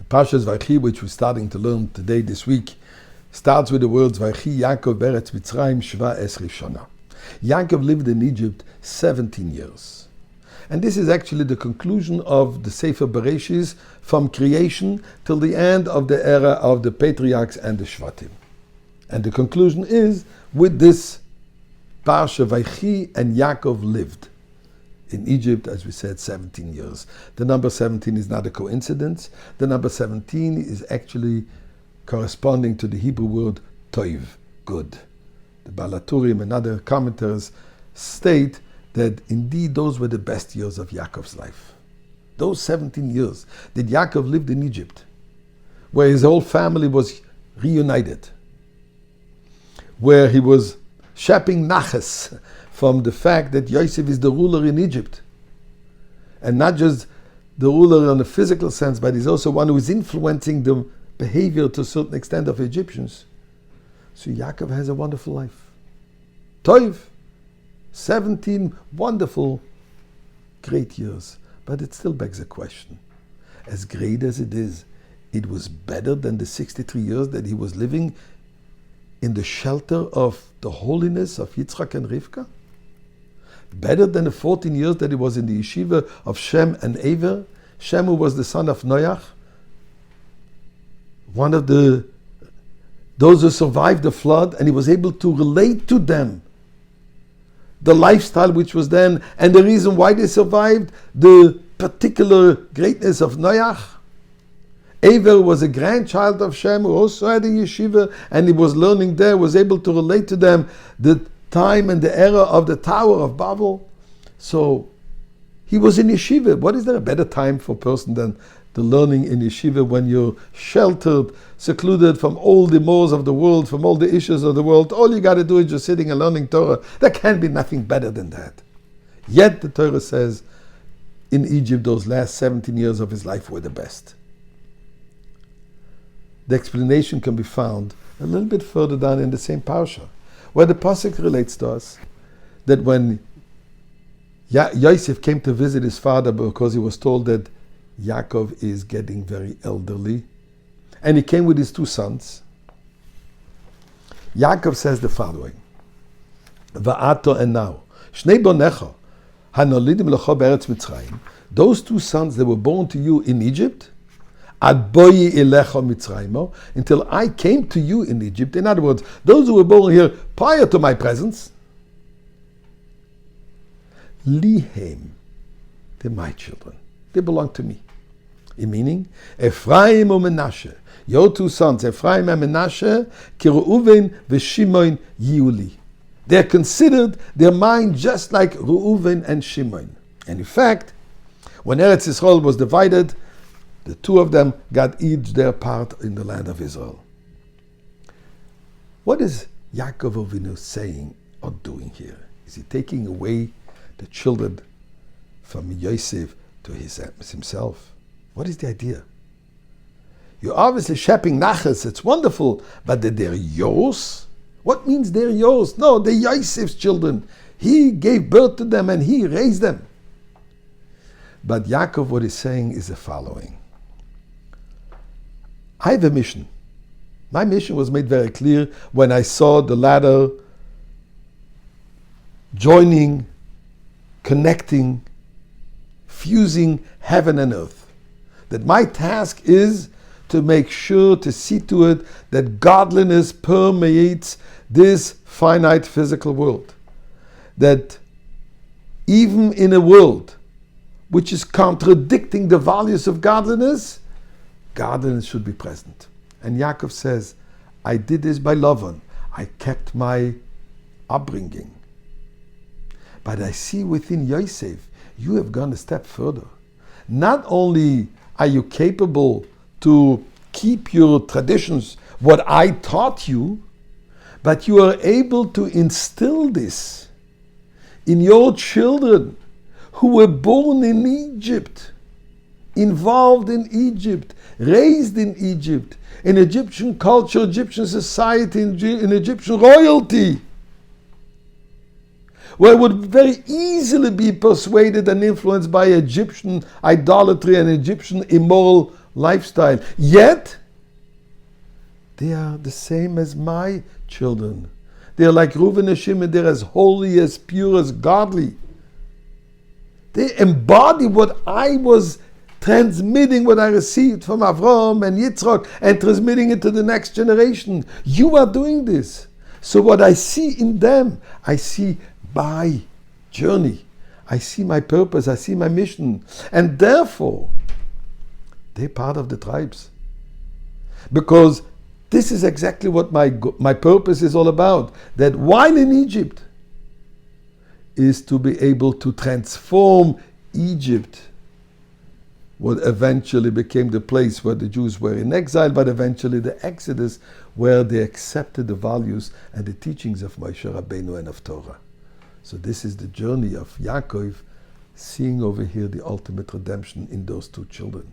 Parshas Vaychi, which we're starting to learn today, this week, starts with the words Vaychi Yacov beretz Mitzrayim shva esri shana. Yacov lived in Egypt 17 years. And this is actually the conclusion of the Sefer Bereshis from creation till the end of the era of the patriarchs and the Shvatim. And the conclusion is with this Parsha Vaychi, and Yaakov lived in Egypt, as we said, 17 years. The number 17 is not a coincidence. The number 17 is actually corresponding to the Hebrew word toiv, good. The Balaturim and other commentators state that indeed those were the best years of Yaakov's life. Those 17 years that Yaakov lived in Egypt, where his whole family was reunited, where he was shapping naches from the fact that Yosef is the ruler in Egypt. And not just the ruler in a physical sense, but he's also one who is influencing the behavior to a certain extent of Egyptians. So Yaakov has a wonderful life. Toiv, 17 wonderful, great years. But it still begs a question. As great as it was better than the 63 years that he was living in the shelter of the holiness of Yitzchak and Rivka? Better than the 14 years that he was in the yeshiva of Shem and Ever? Shem, who was the son of Noach, one of those who survived the flood, and he was able to relate to them the lifestyle which was then, and the reason why they survived, the particular greatness of Noach. Ever was a grandchild of Shem, who also had a yeshiva, and he was learning there, was able to relate to them the time and the era of the Tower of Babel. So he was in yeshiva. What is there a better time for a person than the learning in yeshiva, when you're sheltered, secluded from all the mores of the world, from all the issues of the world? All you got to do is just sitting and learning Torah. There can be nothing better than that. Yet the Torah says in Egypt those last 17 years of his life were the best. The explanation can be found a little bit further down in the same parsha, where the pasuk relates to us that when Yosef came to visit his father because he was told that Yaakov is getting very elderly, and he came with his two sons, Yaakov says the following: Va'ato, and now, Shnei bonecha hanolidim lecho be'eretz Mitzrayim, those two sons that were born to you in Egypt, Ad boyi elecha Mitzrayimo, until I came to you in Egypt. In other words, those who were born here prior to my presence, lihem, they're my children. They belong to me. In meaning, Ephraim and Menashe, your two sons, Ephraim and Menashe, ki Reuven v'Shimon yiuli. They're considered, they're mine just like Reuven and Shimon. And in fact, when Eretz Yisrael was divided, the two of them got each their part in the land of Israel. What is Yaakov Avinu saying or doing here? Is he taking away the children from Yosef to himself? What is the idea? You're obviously shapping naches, it's wonderful, but that they're yours? What means they're yours? No, they're Yosef's children. He gave birth to them and he raised them. But Yaakov, what he's saying is the following. I have a mission. My mission was made very clear when I saw the ladder joining, connecting, fusing heaven and earth. That my task is to make sure to see to it that godliness permeates this finite physical world. That even in a world which is contradicting the values of godliness, godliness should be present. And Yaakov says, I did this by Lavan. I kept my upbringing. But I see within Yosef, you have gone a step further. Not only are you capable to keep your traditions, what I taught you, but you are able to instill this in your children who were born in Egypt, involved in Egypt, raised in Egypt, in Egyptian culture, Egyptian society, in Egyptian royalty, where it would very easily be persuaded and influenced by Egyptian idolatry and Egyptian immoral lifestyle. Yet, they are the same as my children. They're like Reuven and Shimon. They're as holy, as pure, as godly. They embody what I was transmitting, what I received from Avraham and Yitzchak, and transmitting it to the next generation. You are doing this. So what I see in them, I see my journey. I see my purpose. I see my mission. And therefore, they're part of the tribes. Because this is exactly what my purpose is all about. That while in Egypt, is to be able to transform Egypt, what eventually became the place where the Jews were in exile, but eventually the Exodus, where they accepted the values and the teachings of Moshe Rabbeinu and of Torah. So this is the journey of Yacov, seeing over here the ultimate redemption in those two children.